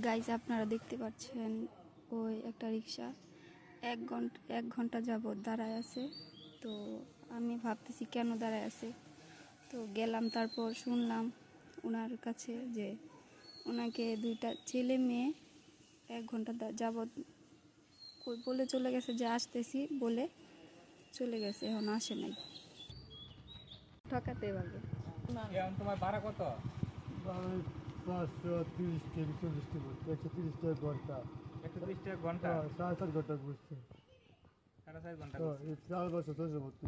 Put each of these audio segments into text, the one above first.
Guys আপনারা দেখতে পাচ্ছেন ওই একটা রিক্সা এক ঘন্টা যাবৎ দাঁড়ায় আছে। তো আমি ভাবতেছি কেন দাঁড়ায় আছে। তো গেলাম, তারপর শুনলাম ওনার কাছে যে ওনাকে দুইটা ছেলে মেয়ে 1 ঘন্টা যাবৎ বলে চলে গেছে যে আসতেছি বলে চলে গেছে, এখন আসে নাই। ঠকাতে পারবে। তোমার ভাড়া কত? 530 থেকে 40 টাকা, 130 টাকা ঘন্টা। 130 টাকা ঘন্টা? 4.5 ঘন্টা ঘুরছে। 4.5 ঘন্টা? এই 4 বছর 10 বছর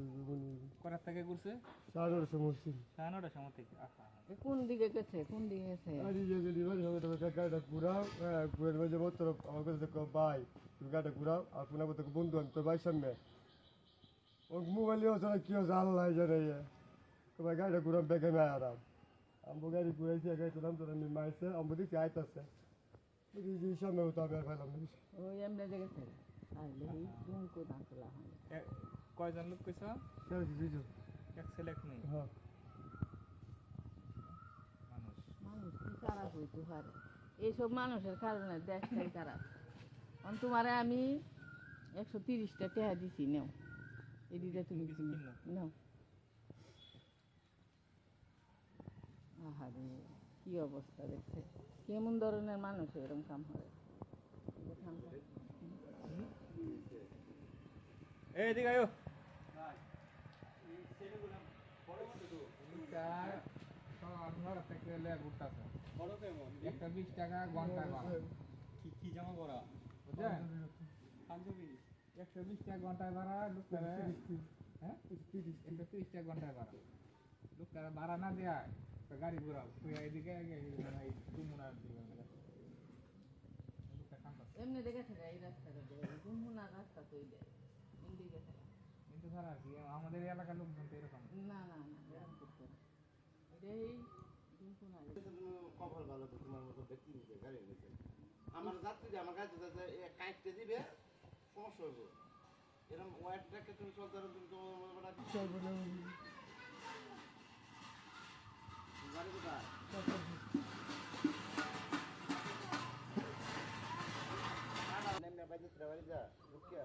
করার থেকে ঘুরছে 9:30 মুসিন। 9:30 সময় থেকে। কোন দিকে গেছে, কোন দিকে গেছে? আরে যে ডেলিভারি হবে তবে গাড়িটা ঘুরাও, ঘুরে মাঝে মতো আমার কাছে দেখো ভাই তুমি গাড়িটা ঘুরাও, আর পুনা করতে বন্ধু আমি তোর ভাই সামনে ও মোবাইলেও ছাড়া কি হচ্ছে আল্লাহ জানে। তোমার গাড়িটা ঘুরাম বেগে মেয়ে আরাম আমি গাড়ি ঘুরাইছি গাইছিলাম তোর আমি মাইছে আমি দেখছি আইতাছে সামনে হতো আমি আর পাইলাম না। ওই এমনি গেছে টুমকো দাঁতলা হয়। কয়জন লোক কইছ? এক ছেলে এক মেয়ে। হ্যাঁ মানুষ কি খারাপ হইতে পারে, এইসব মানুষের কারণে দেশটাই খারাপ। তোমারে আমি 130টা টাকা দিছি, নেও এদিকে তুমি কিছু নাও। আহারে কি অবস্থা দেখছে, কেমন ধরনের মানুষ এরকম কাম হয়। এদিকে আয়ো। একটা 20 টাকা ঘন্টা কি জমা করা বুঝছেন? 120 টাকা ঘন্টায় ভাড়া লোক, হ্যাঁ 130 টাকা ঘন্টায় ভাড়া লোক, তারা ভাড়া না দেয়া গাড়ি ঘোরাও তুই এদিকে এমনি দেখেছে এই রাস্তাটা গুনগুনা রাস্তা তো কিন্তু স্যার আর কি আমাদের এলাকার লোকজন তো এরকম না না না এরকম করতে না, এটাই গুনগুনা। কপাল ভালো তো তোমার মতো ব্যক্তি নিতে গাড়ি নিতে আমার যাত্রী আমার কাছে কাইটতে দিবে সমস্যা হইব। এরকম ওয়াইটটাকে তুমি চলতে তুমি তোমার গাড়ি কোথায় বাইরে বাড়ি যা ঢুকিয়া